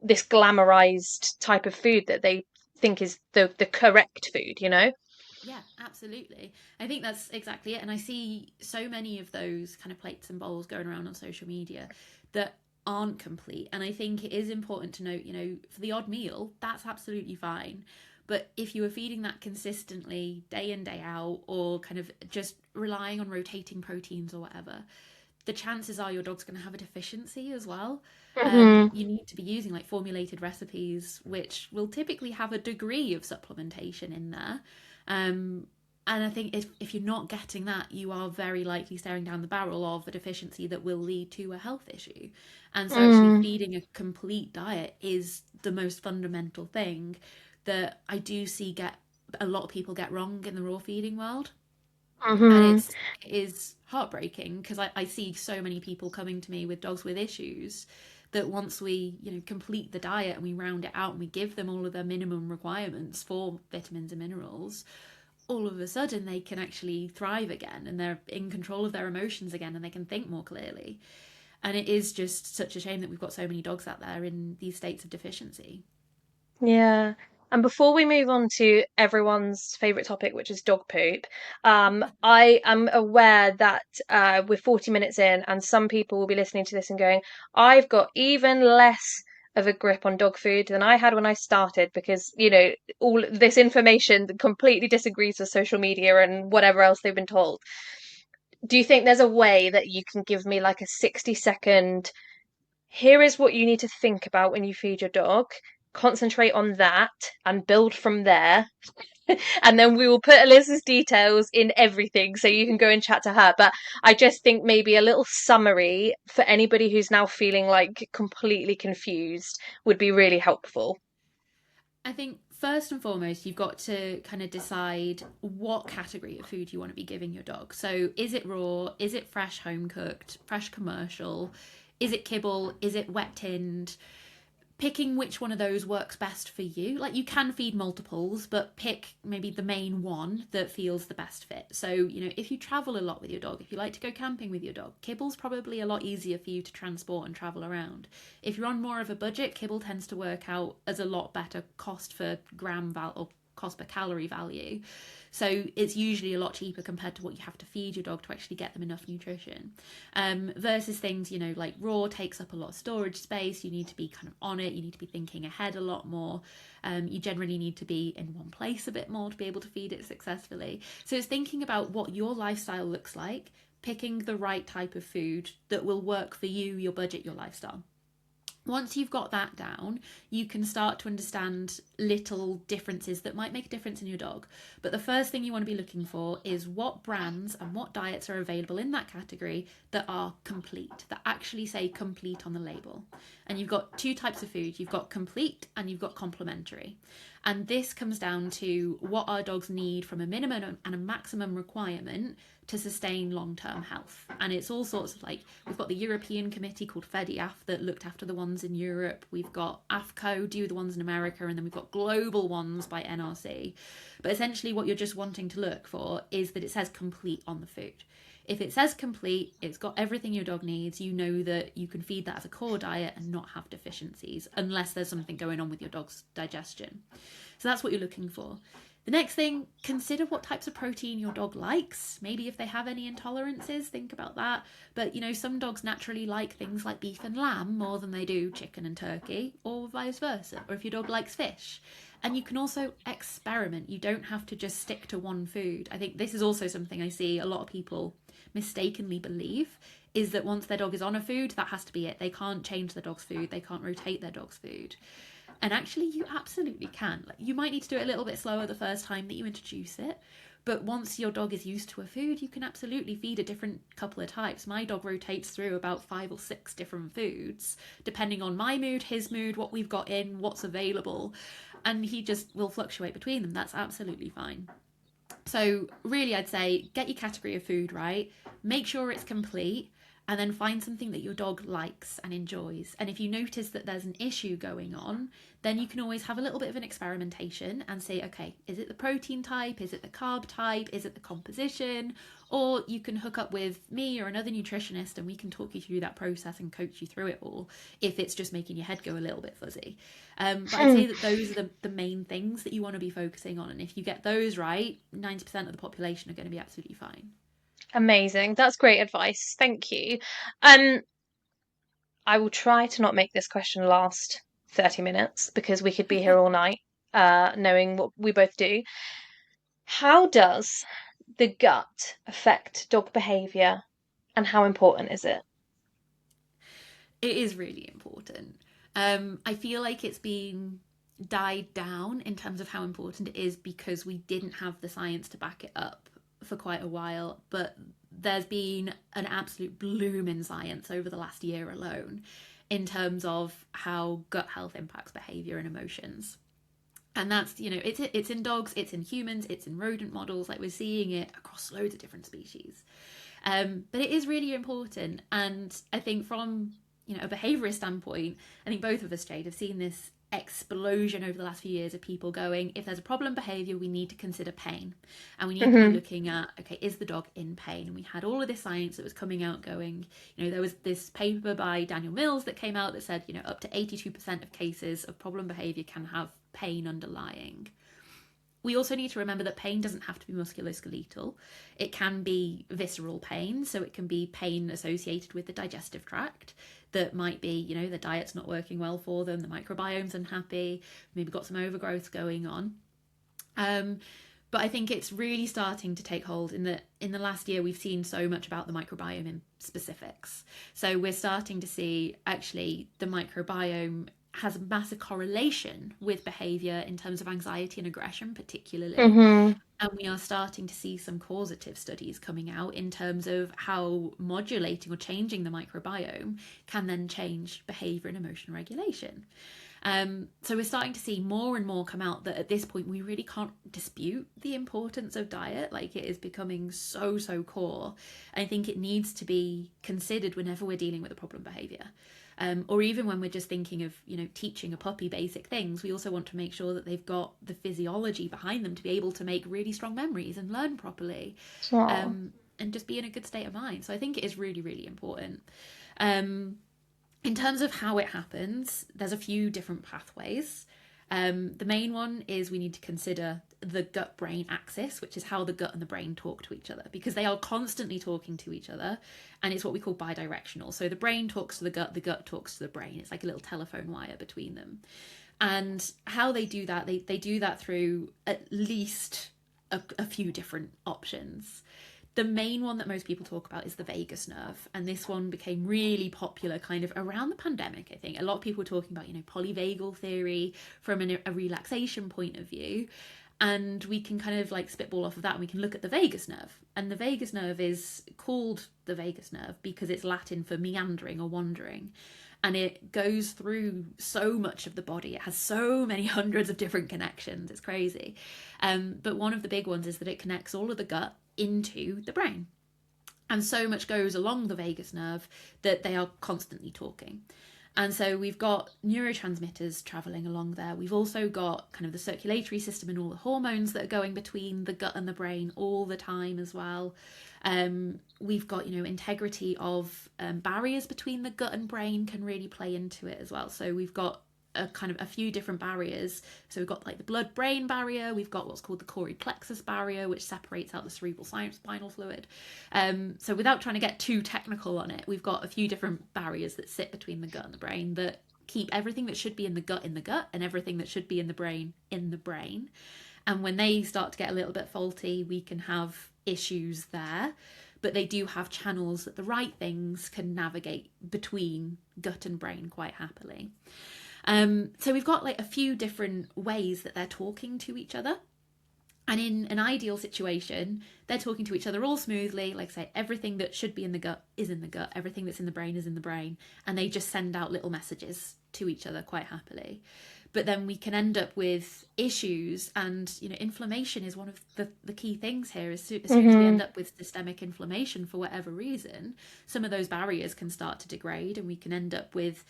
this glamorized type of food that they think is the correct food. Yeah, absolutely. I think that's exactly it. And I see so many of those kind of plates and bowls going around on social media that aren't complete. And I think it is important to note, for the odd meal, that's absolutely fine. But if you are feeding that consistently, day in, day out, or kind of just relying on rotating proteins or whatever, the chances are your dog's going to have a deficiency as well. Hmm. You need to be using like formulated recipes, which will typically have a degree of supplementation in there. Um, and I think if you're not getting that, you are very likely staring down the barrel of a deficiency that will lead to a health issue. And so, actually, Mm. feeding a complete diet is the most fundamental thing that I do see get a lot of people get wrong in the raw feeding world. And Hmm. it is heartbreaking because I see so many people coming to me with dogs with issues that once we complete the diet and we round it out and we give them all of their minimum requirements for vitamins and minerals, all of a sudden they can actually thrive again and they're in control of their emotions again and they can think more clearly. And it is just such a shame that we've got so many dogs out there in these states of deficiency. Yeah. And before we move on to everyone's favorite topic, which is dog poop, I am aware that we're 40 minutes in, and some people will be listening to this and going, I've got even less of a grip on dog food than I had when I started because, all this information completely disagrees with social media and whatever else they've been told. Do you think there's a way that you can give me like a 60-second, here is what you need to think about when you feed your dog, concentrate on that and build from there? And then we will put Alyssa's details in everything so you can go and chat to her. But I just think maybe a little summary for anybody who's now feeling like completely confused would be really helpful. I think first and foremost, you've got to kind of decide what category of food you want to be giving your dog. So, is it raw? Is it fresh home cooked? Fresh commercial? Is it kibble? Is it wet tinned? Picking which one of those works best for you. Like you can feed multiples, but pick maybe the main one that feels the best fit. So, if you travel a lot with your dog, if you like to go camping with your dog, kibble's probably a lot easier for you to transport and travel around. If you're on more of a budget, kibble tends to work out as a lot better cost for or cost per calorie value. So it's usually a lot cheaper compared to what you have to feed your dog to actually get them enough nutrition. Versus things, like raw takes up a lot of storage space. You need to be kind of on it. You need to be thinking ahead a lot more. You generally need to be in one place a bit more to be able to feed it successfully. So it's thinking about what your lifestyle looks like, picking the right type of food that will work for you, your budget, your lifestyle. Once you've got that down, you can start to understand little differences that might make a difference in your dog. But the first thing you want to be looking for is what brands and what diets are available in that category that are complete, that actually say complete on the label. And you've got two types of food, you've got complete and you've got complementary. And this comes down to what our dogs need from a minimum and a maximum requirement to sustain long-term health. And it's all sorts of we've got the European committee called FEDIAF that looked after the ones in Europe. We've got AFCO do the ones in America, and then we've got global ones by NRC. But essentially what you're just wanting to look for is that it says complete on the food. If it says complete, it's got everything your dog needs, you know that you can feed that as a core diet and not have deficiencies unless there's something going on with your dog's digestion. So that's what you're looking for. The next thing, consider what types of protein your dog likes. Maybe if they have any intolerances, think about that. But some dogs naturally like things like beef and lamb more than they do chicken and turkey, or vice versa. Or if your dog likes fish. And you can also experiment. You don't have to just stick to one food. I think this is also something I see a lot of people mistakenly believe, is that once their dog is on a food, that has to be it. They can't change their dog's food. They can't rotate their dog's food. And actually, you absolutely can. You might need to do it a little bit slower the first time that you introduce it. But once your dog is used to a food, you can absolutely feed a different couple of types. My dog rotates through about 5 or 6 different foods, depending on my mood, his mood, what we've got in, what's available. And he just will fluctuate between them. That's absolutely fine. So, really, I'd say get your category of food right, make sure it's complete, and then find something that your dog likes and enjoys. And if you notice that there's an issue going on, then you can always have a little bit of an experimentation and say, okay, is it the protein type? Is it the carb type? Is it the composition? Or you can hook up with me or another nutritionist and we can talk you through that process and coach you through it all if it's just making your head go a little bit fuzzy. But I'd say that those are the main things that you want to be focusing on. And if you get those right, 90% of the population are going to be absolutely fine. Amazing. That's great advice. Thank you. Um, I will try to not make this question last 30 minutes because we could be here all night, knowing what we both do. How does the gut affect dog behavior? And how important is it? It is really important. I feel like it's been died down in terms of how important it is because we didn't have the science to back it up for quite a while. But there's been an absolute bloom in science over the last year alone in terms of how gut health impacts behavior and emotions. And that's, it's in dogs, it's in humans, it's in rodent models. Like, we're seeing it across loads of different species. But it is really important. And I think from, a behaviourist standpoint, I think both of us, Jade, have seen this explosion over the last few years of people going, if there's a problem behaviour, we need to consider pain. And we need to be Hmm. looking at, okay, is the dog in pain? And we had all of this science that was coming out going, there was this paper by Daniel Mills that came out that said, up to 82% of cases of problem behaviour can have pain underlying. We also need to remember that pain doesn't have to be musculoskeletal. It can be visceral pain, so it can be pain associated with the digestive tract that might be, the diet's not working well for them, the microbiome's unhappy, maybe got some overgrowth going on. Um, but I think it's really starting to take hold in the last year we've seen so much about the microbiome in specifics. So we're starting to see actually the microbiome has a massive correlation with behavior in terms of anxiety and aggression, particularly. Hmm. And we are starting to see some causative studies coming out in terms of how modulating or changing the microbiome can then change behavior and emotion regulation. So we're starting to see more and more come out that at this point we really can't dispute the importance of diet. Like, it is becoming so, so core. And I think it needs to be considered whenever we're dealing with a problem behavior. Or even when we're just thinking of, teaching a puppy basic things, we also want to make sure that they've got the physiology behind them to be able to make really strong memories and learn properly, Oh. and just be in a good state of mind. So I think it is really, really important. Um, in terms of how it happens, there's a few different pathways. The main one is we need to consider the gut brain axis, which is how the gut and the brain talk to each other, because they are constantly talking to each other, and it's what we call bidirectional. So the brain talks to the gut talks to the brain. It's like a little telephone wire between them. And how they do that, they do that through at least a few different options. The main one that most people talk about is the vagus nerve, and this one became really popular kind of around the pandemic. I think a lot of people were talking about, polyvagal theory from a relaxation point of view, and we can kind of like spitball off of that, and we can look at the vagus nerve. And the vagus nerve is called the vagus nerve because it's Latin for meandering or wandering, and it goes through so much of the body. It has so many hundreds of different connections. It's crazy. But one of the big ones is that it connects all of the gut into the brain. And so much goes along the vagus nerve that they are constantly talking. And so we've got neurotransmitters traveling along there. We've also got kind of the circulatory system and all the hormones that are going between the gut and the brain all the time as well. We've got, integrity of barriers between the gut and brain can really play into it as well. So we've got a kind of a few different barriers. So we've got like the blood brain barrier, we've got what's called the choroid plexus barrier, which separates out the cerebral spinal fluid. So without trying to get too technical on it, we've got a few different barriers that sit between the gut and the brain that keep everything that should be in the gut, and everything that should be in the brain in the brain. And when they start to get a little bit faulty, we can have issues there. But they do have channels that the right things can navigate between gut and brain quite happily. So we've got like a few different ways that they're talking to each other. And in an ideal situation, they're talking to each other all smoothly. Like I say, everything that should be in the gut is in the gut. Everything that's in the brain is in the brain. And they just send out little messages to each other quite happily. But then we can end up with issues, and inflammation is one of the key things here. As soon as we end Hmm. up with systemic inflammation for whatever reason, some of those barriers can start to degrade, and we can end up with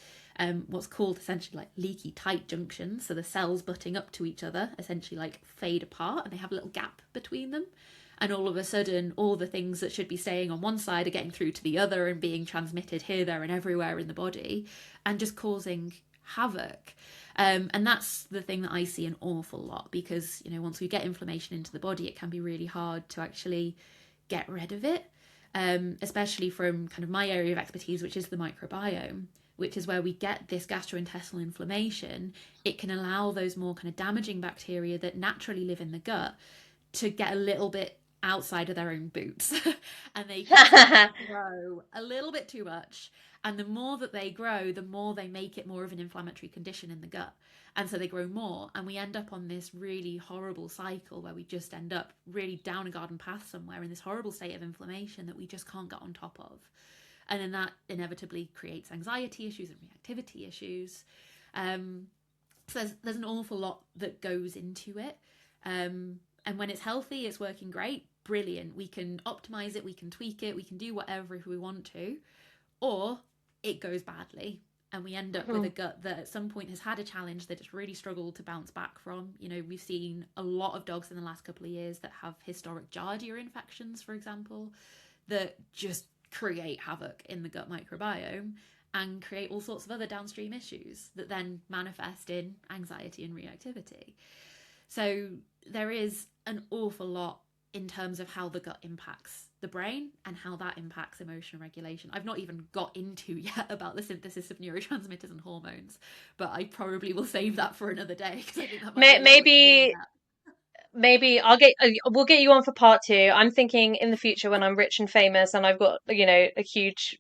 what's called essentially like leaky tight junctions. So the cells butting up to each other essentially like fade apart, and they have a little gap between them. And all of a sudden, all the things that should be staying on one side are getting through to the other and being transmitted here, there, and everywhere in the body, and just causing havoc. And that's the thing that I see an awful lot, because once we get inflammation into the body, it can be really hard to actually get rid of it, especially from kind of my area of expertise, which is the microbiome, which is where we get this gastrointestinal inflammation. It can allow those more kind of damaging bacteria that naturally live in the gut to get a little bit outside of their own boots and they can start to grow a little bit too much. And the more that they grow, the more they make it more of an inflammatory condition in the gut. And so they grow more, and we end up on this really horrible cycle where we just end up really down a garden path somewhere in this horrible state of inflammation that we just can't get on top of. And then that inevitably creates anxiety issues and reactivity issues. So there's an awful lot that goes into it. And when it's healthy, it's working great, brilliant. We can optimize it, we can tweak it, we can do whatever if we want to. Or it goes badly and we end up with a gut that at some point has had a challenge that it's really struggled to bounce back from. You know, we've seen a lot of dogs in the last couple of years that have historic giardia infections, for example, that just create havoc in the gut microbiome and create all sorts of other downstream issues that then manifest in anxiety and reactivity. So there is an awful lot in terms of how the gut impacts the brain and how that impacts emotional regulation. I've not even got into yet about the synthesis of neurotransmitters and hormones, but I probably will save that for another day because I think that might be a little extreme. Maybe we'll get you on for part two. I'm thinking in the future when I'm rich and famous and I've got, you know, a huge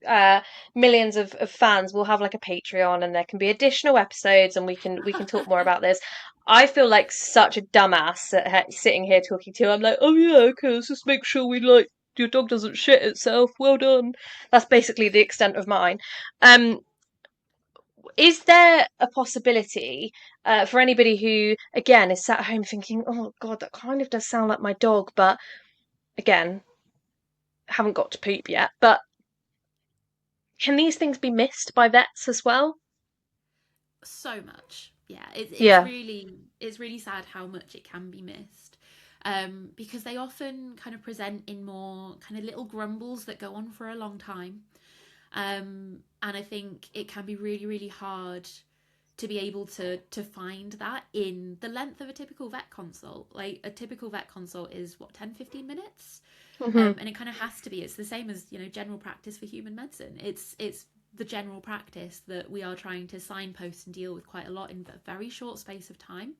millions of fans, we'll have like a Patreon and there can be additional episodes and we can talk more about this. I feel like such a dumbass sitting here talking to you. I'm like, oh yeah, okay, let's just make sure we like your dog doesn't shit itself. Well done. That's basically the extent of mine. Um, is there a possibility for anybody who, again, is sat at home thinking, oh God, that kind of does sound like my dog, but again, haven't got to poop yet, but can these things be missed by vets as well? So much. Yeah, Yeah. it's really sad how much it can be missed. Because they often kind of present in more kind of little grumbles that go on for a long time. And I think it can be really, really hard to be able to find that in the length of a typical vet consult. Like a typical vet consult is what, 10-15 minutes. Hmm. And it kind of has to be. It's the same as, you know, general practice for human medicine. It's the general practice that we are trying to signpost and deal with quite a lot in a very short space of time.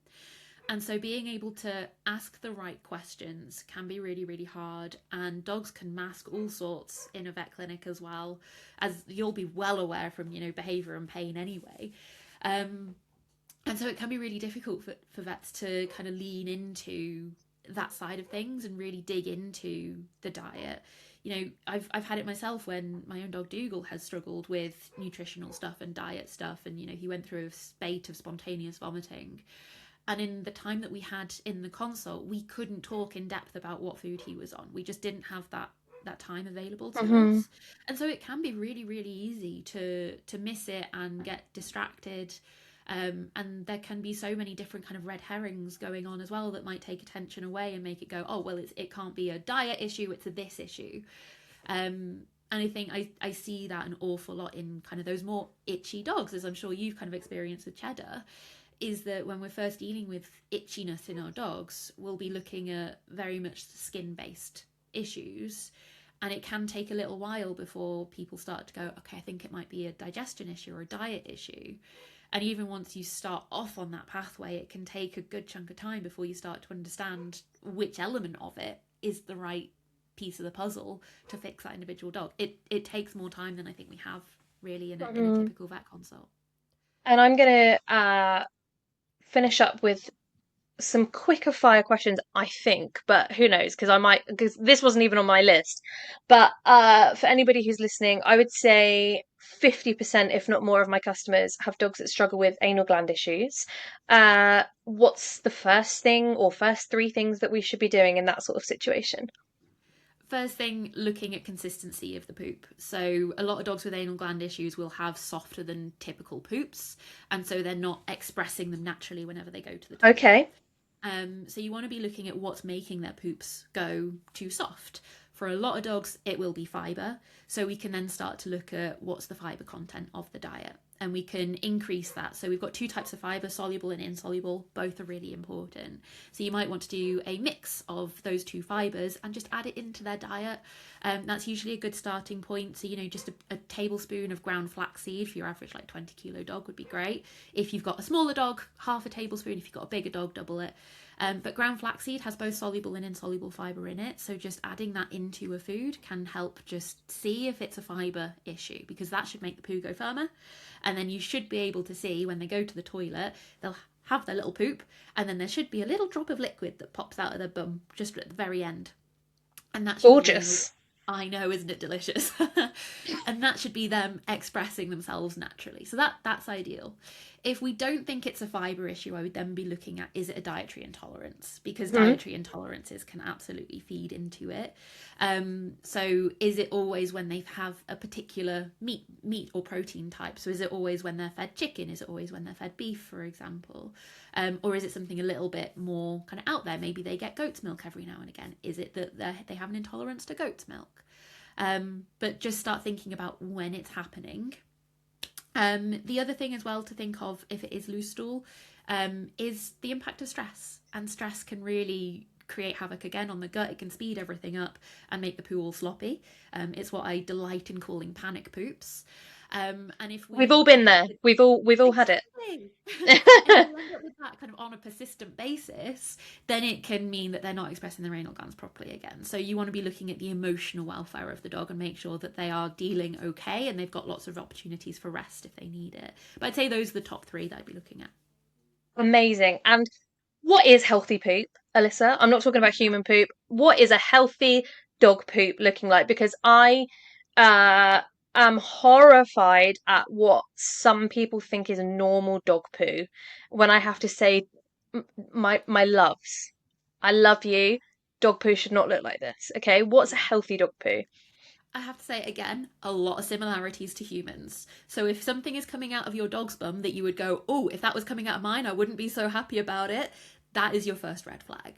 And so being able to ask the right questions can be really, really hard. And dogs can mask all sorts in a vet clinic as well, as you'll be well aware from, you know, behavior and pain anyway. Um, and so it can be really difficult for vets to kind of lean into that side of things and really dig into the diet. You know, I've had it myself when my own dog Dougal has struggled with nutritional stuff and diet stuff, and you know he went through a spate of spontaneous vomiting. And in the time that we had in the consult, we couldn't talk in depth about what food he was on. We just didn't have that time available to Hmm. us. And so it can be really, really easy to miss it and get distracted. And there can be so many different kind of red herrings going on as well that might take attention away and make it go, oh well, it can't be a diet issue, it's a this issue. And I think I see that an awful lot in kind of those more itchy dogs, as I'm sure you've kind of experienced with Cheddar, is that when we're first dealing with itchiness in our dogs, we'll be looking at very much skin based issues. And it can take a little while before people start to go, okay, I think it might be a digestion issue or a diet issue. And even once you start off on that pathway, it can take a good chunk of time before you start to understand which element of it is the right piece of the puzzle to fix that individual dog. It takes more time than I think we have really in a Hmm. typical vet consult. And I'm gonna finish up with some quicker fire questions, I think, but who knows? Because this wasn't even on my list. But for anybody who's listening, I would say 50%, if not more, of my customers have dogs that struggle with anal gland issues. What's the first thing or first three things that we should be doing in that sort of situation? First thing, looking at consistency of the poop. So a lot of dogs with anal gland issues will have softer than typical poops, and so they're not expressing them naturally whenever they go to the toilet. Okay. So you want to be looking at what's making their poops go too soft. For a lot of dogs, it will be fibre. So we can then start to look at what's the fibre content of the diet. And we can increase that. So we've got two types of fibre, soluble and insoluble. Both are really important. So you might want to do a mix of those two fibres and just add it into their diet. That's usually a good starting point. So, you know, just a tablespoon of ground flaxseed for your average like 20 kilo dog would be great. If you've got a smaller dog, half a tablespoon. If you've got a bigger dog, double it. But ground flaxseed has both soluble and insoluble fiber in it. So just adding that into a food can help just see if it's a fiber issue, because that should make the poo go firmer. And then you should be able to see when they go to the toilet, they'll have their little poop, and then there should be a little drop of liquid that pops out of their bum just at the very end. And that should be being, Gorgeous. I know, isn't it delicious? And that should be them expressing themselves naturally. So that's ideal. If we don't think it's a fiber issue, I would then be looking at, is it a dietary intolerance? Because Mhm. dietary intolerances can absolutely feed into it. So is it always when they have a particular meat or protein type? So is it always when they're fed chicken? Is it always when they're fed beef, for example? Or is it something a little bit more kind of out there? Maybe they get goat's milk every now and again. Is it that they have an intolerance to goat's milk? But just start thinking about when it's happening. The other thing as well to think of if it is loose stool is the impact of stress. And stress can really create havoc again on the gut. It can speed everything up and make the poo all sloppy. It's what I delight in calling panic poops. And if We've all we been end up there. with We've all had it. exactly, and if we end up with that kind of on a persistent basis, then it can mean that they're not expressing their anal glands properly again. So you want to be looking at the emotional welfare of the dog and make sure that they are dealing okay and they've got lots of opportunities for rest if they need it. But I'd say those are the top three that I'd be looking at. Amazing. And what is healthy poop, Alyssa? I'm not talking about human poop. What is a healthy dog poop looking like? Because I uh, am horrified at what some people think is normal dog poo when I have to say, my loves, I love you. Dog poo should not look like this. Okay, what's a Yeah. healthy dog poo? I have to say again, a lot of similarities to humans. So if something is coming out of your dog's bum that you would go, oh, if that was coming out of mine, I wouldn't be so happy about it, that is your first red flag.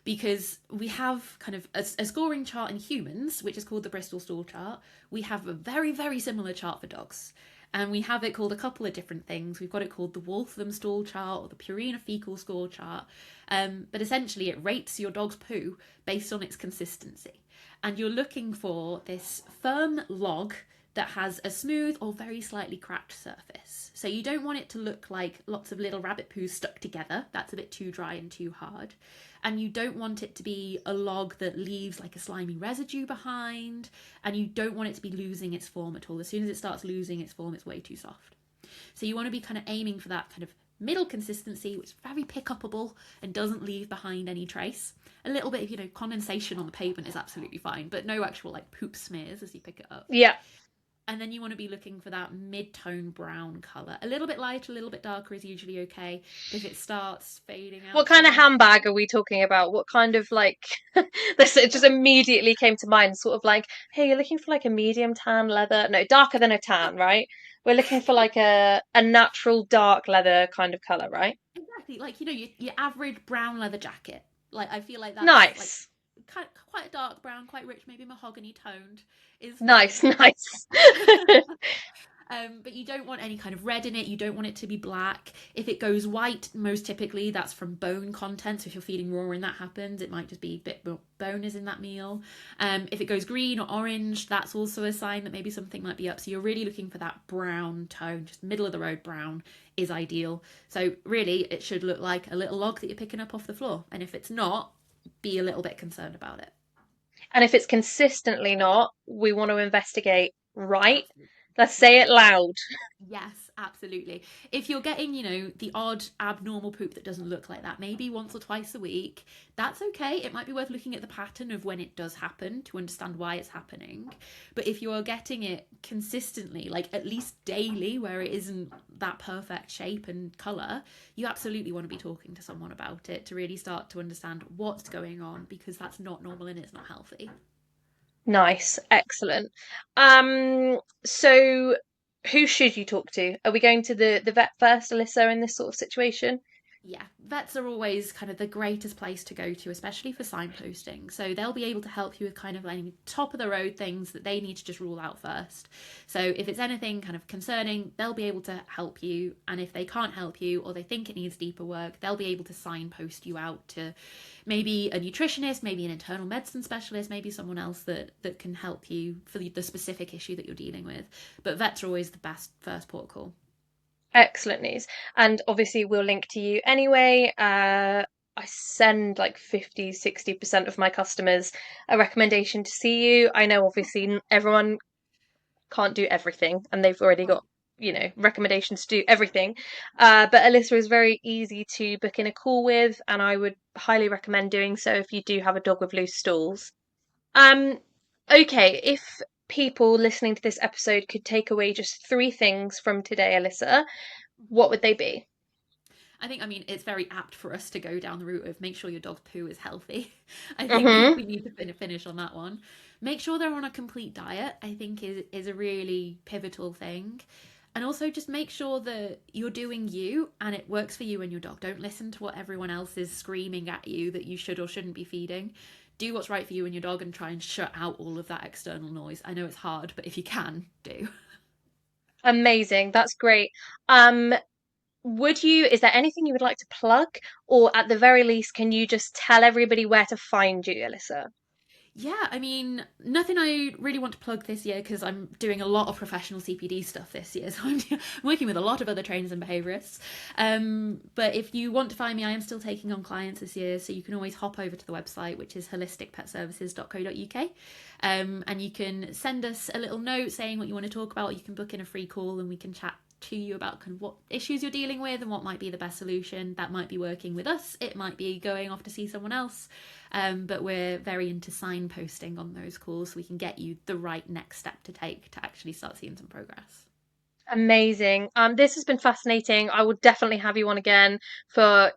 Because we have kind of a scoring chart in humans, which is called the Bristol stool chart. We have a very, very similar chart for dogs. And we have it called a couple of different things. We've got it called the Waltham stool chart or the Purina fecal score chart. But essentially, it rates your dog's poo based on its consistency, and you're looking for this firm log that has a smooth or very slightly cracked surface. So you don't want it to look like lots of little rabbit poos stuck together. That's a bit too dry and too hard. And you don't want it to be a log that leaves like a slimy residue behind. And you don't want it to be losing its form at all. As soon as it starts losing its form, it's way too soft. So you want to be kind of aiming for that kind of middle consistency, which is very pick upable and doesn't leave behind any trace. A little bit of, condensation on the pavement is absolutely fine, but no actual like poop smears as you pick it up. Yeah. And then you want to be looking for that mid-tone brown color. A little bit lighter, a little bit darker is usually okay. But if it starts fading What out kind too of much, handbag are we talking about? What kind of like this it just immediately came to mind, sort of like, hey, you're looking for like a medium tan leather. No, darker than a tan, right? We're looking for like a natural dark leather kind of color, right? exactly, like your average brown leather jacket. Like I feel like that's like Nice. quite a dark brown, quite rich, maybe mahogany toned is Nice, fine. nice. But you don't want any kind of red in it. You don't want it to be black. If it goes white, most typically that's from bone content. So if you're feeding raw and that happens, it might just be a bit more bone is in that meal. If it goes green or orange, that's also a sign that maybe something might be up. So you're really looking for that brown tone, just middle of the road brown is ideal. So really, it should look like a little log that you're picking up off the floor. And if it's not, be a little bit concerned about it. And if it's consistently not, we want to investigate, right? Absolutely. Let's Yeah. say it loud. Yes, absolutely. If you're getting, the odd abnormal poop that doesn't look like that, maybe once or twice a week, that's okay. It might be worth looking at the pattern of when it does happen to understand why it's happening. But if you are getting it consistently, like at least daily, where it isn't that perfect shape and colour, you absolutely want to be talking to someone about it to really start to understand what's going on, because that's not normal and it's not healthy. Nice, excellent. So who should you talk to? Are we going to the vet first, Alyssa, in this sort of situation? Yeah, vets are always kind of the greatest place to go to, especially for signposting. So they'll be able to help you with kind of any top of the road things that they need to just rule out first. So if it's anything kind of concerning, they'll be able to help you. And if they can't help you or they think it needs deeper work, they'll be able to signpost you out to maybe a nutritionist, maybe an internal medicine specialist, maybe someone else that can help you for the specific issue that you're dealing with. But vets are always the best first port call. Excellent news. And obviously we'll link to you anyway. I send like 50, 60% of my customers a recommendation to see you. I know obviously everyone can't do everything and they've already Right. got, recommendations to do everything. But Alyssa is very easy to book in a call with, and I would highly recommend doing so if you do have a dog with loose stools. Um, okay, if people listening to this episode could take away just three things from today, Alyssa, what would they be? I think, I mean, it's very apt for us to go down the route of make sure your dog's poo is healthy. I think Mm-hmm. we need to finish on that one. Make sure they're on a complete diet, I think, is a really pivotal thing. And also just make sure that you're doing you and it works for you and your dog. Don't listen to what everyone else is screaming at you that you should or shouldn't be feeding. Do what's right for you and your dog and try and shut out all of that external noise. I know it's hard, but if you can, do. Amazing. That's great. Is there anything you would like to plug, or at the very least, can you just tell everybody where to find you, Alyssa? Yeah, I mean, nothing I really want to plug this year because I'm doing a lot of professional CPD stuff this year. So I'm working with a lot of other trainers and behaviourists. But if you want to find me, I am still taking on clients this year. So you can always hop over to the website, which is holisticpetservices.co.uk. And you can send us a little note saying what you want to talk about. You can book in a free call and we can chat to you about kind of what issues you're dealing with and what might be the best solution. That might be working with us, it might be going off to see someone else. But we're very into signposting on those calls so we can get you the right next step to take to actually start seeing some progress. Amazing. This has been fascinating. I will definitely have you on again for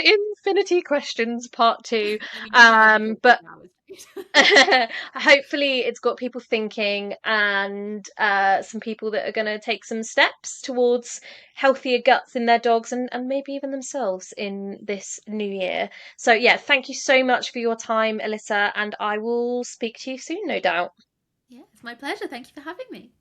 infinity questions part two. I mean, you can have me for But 3 hours. hopefully it's got people thinking, and some people that are going to take some steps towards healthier guts in their dogs, and maybe even themselves in this new year. So yeah, thank you so much for your time, Alyssa, and I will speak to you soon, no doubt. Yeah, it's my pleasure. Thank you for having me.